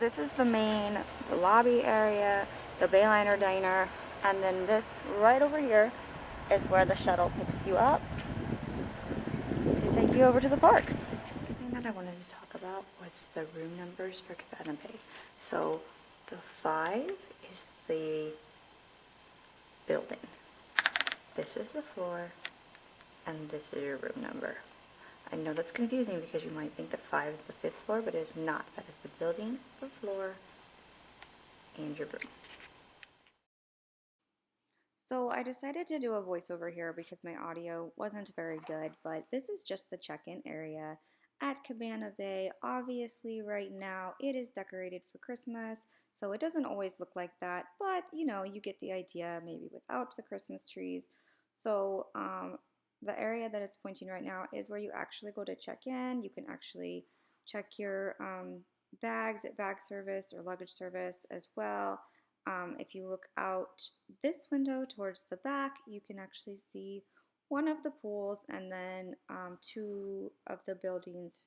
this is the main, the lobby area, the Bayliner diner, and then this right over here is where the shuttle picks you up to take you over to the parks. The thing that I wanted to talk about was the room numbers for Cabana Bay. So the 5 is the building. This is the floor, and this is your room number. I know that's confusing because you might think that 5 is the 5th floor, but it is not. That is the building, the floor, and your room. So I decided to do a voiceover here because my audio wasn't very good, but this is just the check-in area at Cabana Bay. Obviously right now it is decorated for Christmas, so it doesn't always look like that, but you know, you get the idea, maybe without the Christmas trees. So the area that it's pointing right now is where you actually go to check in. You can actually check your bags at bag service or luggage service as well. If you look out this window towards the back, you can actually see one of the pools, and then 2 of the buildings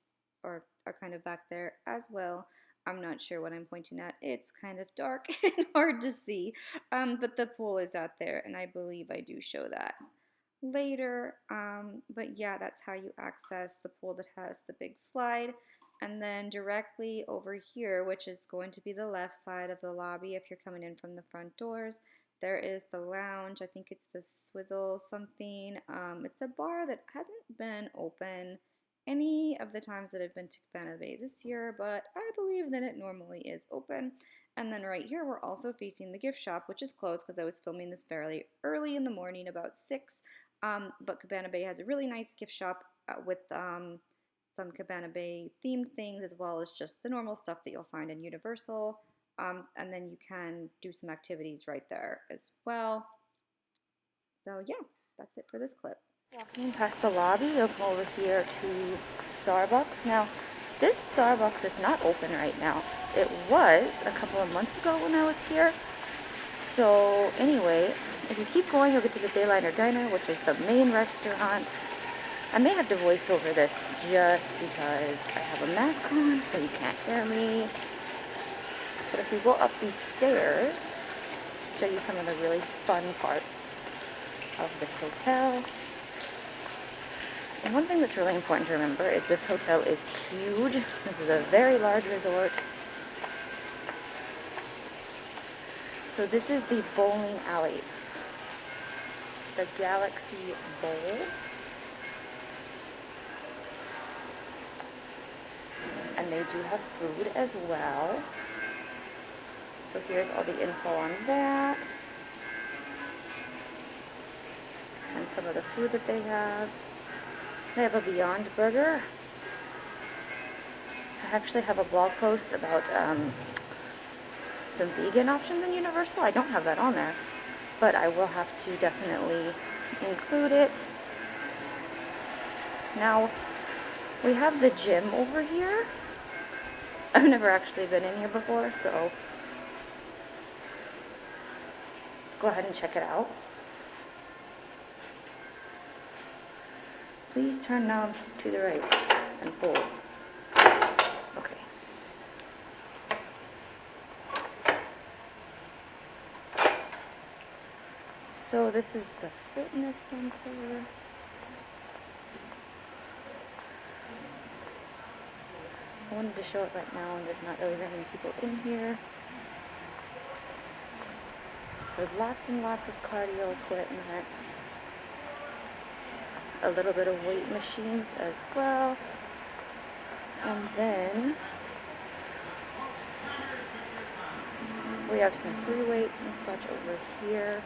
are kind of back there as well. I'm not sure what I'm pointing at. It's kind of dark and hard to see, but the pool is out there, and I believe I do show that later. But yeah, that's how you access the pool that has the big slide. And then directly over here, which is going to be the left side of the lobby if you're coming in from the front doors, there is the lounge. I think it's the Swizzle something. It's a bar that hasn't been open any of the times that I've been to Cabana Bay this year, but I believe that it normally is open. And then right here, we're also facing the gift shop, which is closed because I was filming this fairly early in the morning, about 6. But Cabana Bay has a really nice gift shop with some Cabana Bay themed things, as well as just the normal stuff that you'll find in Universal. And then you can do some activities right there as well. So yeah, that's it for this clip. Walking past the lobby, you'll come over here to Starbucks. Now, this Starbucks is not open right now. It was a couple of months ago when I was here. So anyway, if you keep going, you'll get to the Bayliner Diner, which is the main restaurant. I may have to voice over this just because I have a mask on, so you can't hear me. But if you go up these stairs, I'll show you some of the really fun parts of this hotel. And one thing that's really important to remember is this hotel is huge. This is a very large resort. So this is the bowling alley, the Galaxy Bowl. And they do have food as well. So here's all the info on that. And some of the food that they have. They have a Beyond Burger. I actually have a blog post about some vegan options in Universal. I don't have that on there, but I will have to definitely include it. Now, we have the gym over here. I've never actually been in here before, so go ahead and check it out. Please turn knob to the right and pull. Okay. So this is the fitness center. I wanted to show it right now, and there's not really that many people in here. So lots and lots of cardio equipment. A little bit of weight machines as well. And then we have some free weights and such over here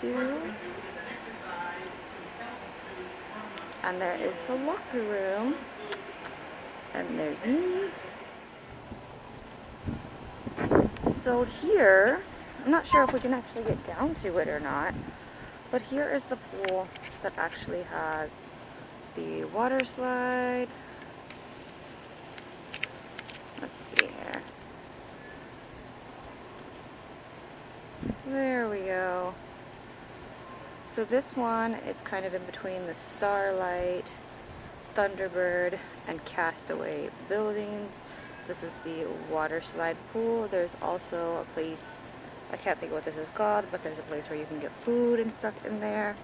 too. And there is the locker room. And there's me. So here, I'm not sure if we can actually get down to it or not, but here is the pool that actually has the water slide. Let's see here. There we go. So this one is kind of in between the Starlight, Thunderbird, and Castaway buildings. This is the water slide pool. There's also a place, I can't think of what this is called, but there's a place where you can get food and stuff in there.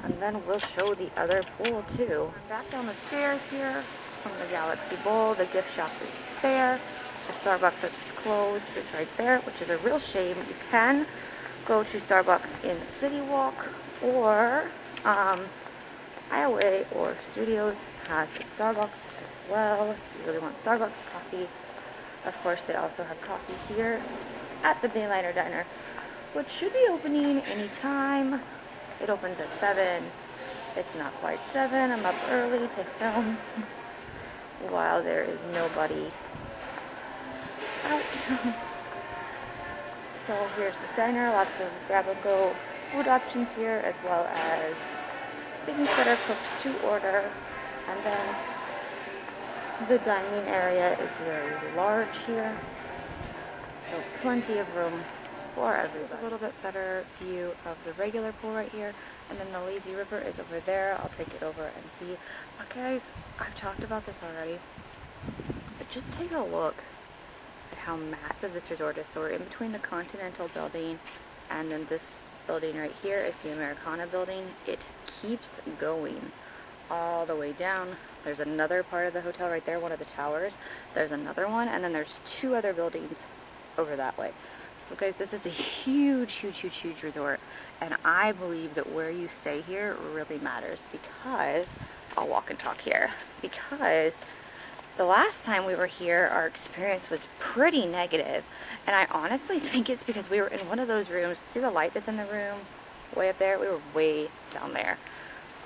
And then we'll show the other pool too. I'm back down the stairs here from the Galaxy Bowl. The gift shop is there. The Starbucks is closed. It's right there, which is a real shame. You can go to Starbucks in City Walk, or Ioway or Studios has a Starbucks as well. If you really want Starbucks coffee. Of course, they also have coffee here at the Bayliner Diner, which should be opening anytime. It opens at 7. It's not quite 7. I'm up early to film while there is nobody out. So here's the diner. Lots of grab-and-go food options here, as well as things that are cooked to order. And then the dining area is very large here, so plenty of room for everybody. A little bit better view of the regular pool right here, and then the lazy river is over there. I'll take it over and see. But guys, I've talked about this already, but just take a look at how massive this resort is. So we're in between the Continental building, and then this building right here is the Americana building. It keeps going all the way down. There's another part of the hotel right there, one of the towers. There's another one, and then there's 2 other buildings over that way. So guys, this is a huge, huge, huge, huge resort, and I believe that where you stay here really matters, because I'll walk and talk here, because the last time we were here, our experience was pretty negative, and I honestly think it's because we were in one of those rooms. See the light that's in the room way up there? We were way down there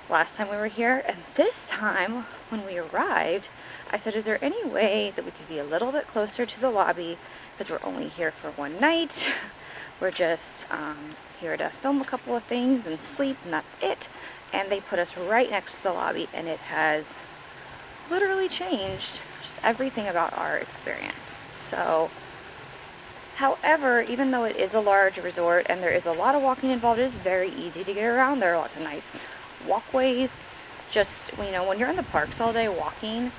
last time we were here, and this time when we arrived, I said, is there any way that we could be a little bit closer to the lobby, because we're only here for one night. We're just here to film a couple of things and sleep, and that's it. And they put us right next to the lobby, and it has literally changed just everything about our experience. So, however, even though it is a large resort and there is a lot of walking involved, it is very easy to get around. There are lots of nice walkways. Just, you know, when you're in the parks all day walking,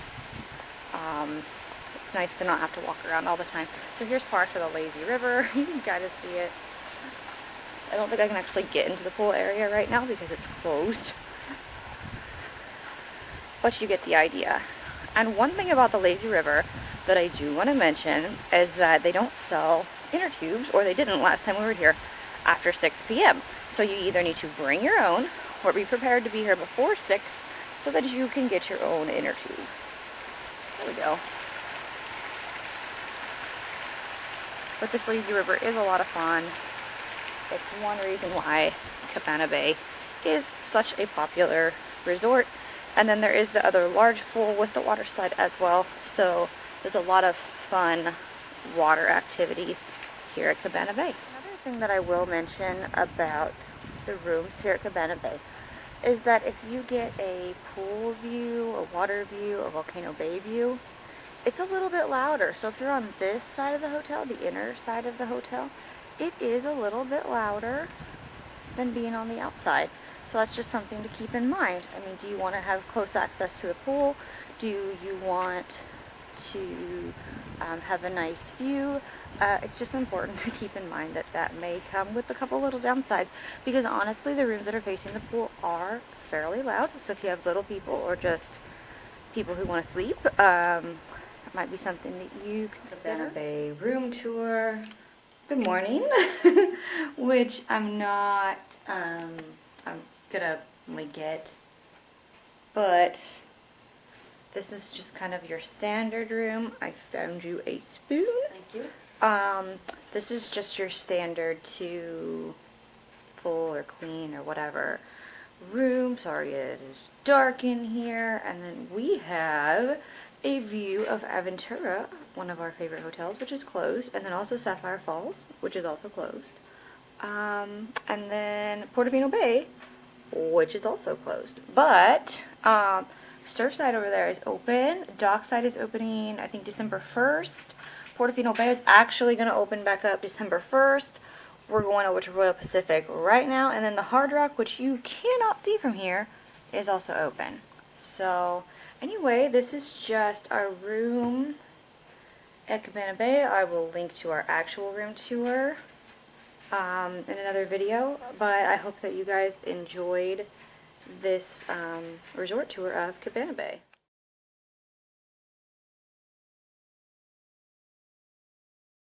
it's nice to not have to walk around all the time. So here's part of the lazy river. You can kind of see it. I don't think I can actually get into the pool area right now because it's closed, but you get the idea. And one thing about the lazy river that I do want to mention is that they don't sell inner tubes, or they didn't last time we were here, after 6 p.m. So you either need to bring your own or be prepared to be here before 6 so that you can get your own inner tube. There we go. But this lazy river is a lot of fun. It's one reason why Cabana Bay is such a popular resort. And then there is the other large pool with the water slide as well. So there's a lot of fun water activities here at Cabana Bay. Another thing that I will mention about the rooms here at Cabana Bay is that if you get a pool view, a water view, a Volcano Bay view, it's a little bit louder. So if you're on this side of the hotel, the inner side of the hotel, it is a little bit louder than being on the outside. So that's just something to keep in mind. I mean, do you want to have close access to the pool? Do you want to have a nice view? It's just important to keep in mind that that may come with a couple little downsides, because honestly the rooms that are facing the pool are fairly loud. So if you have little people or just people who want to sleep, that might be something that you consider. Cabana Bay room tour. Good morning. Which I'm not I'm gonna get, but this is just kind of your standard room. I found you a spoon. Thank you. This is just your standard to full or clean or whatever room. Sorry, it is dark in here. And then we have a view of Aventura, one of our favorite hotels, which is closed, and then also Sapphire Falls, which is also closed. And then Portofino Bay, which is also closed. But Surfside over there is open. Dockside is opening, I think, December 1st. Portofino Bay is actually going to open back up December 1st. We're going over to Royal Pacific right now. And then the Hard Rock, which you cannot see from here, is also open. So Anyway, this is just our room at Cabana Bay. I will link to our actual room tour in another video, but I hope that you guys enjoyed this resort tour of Cabana Bay.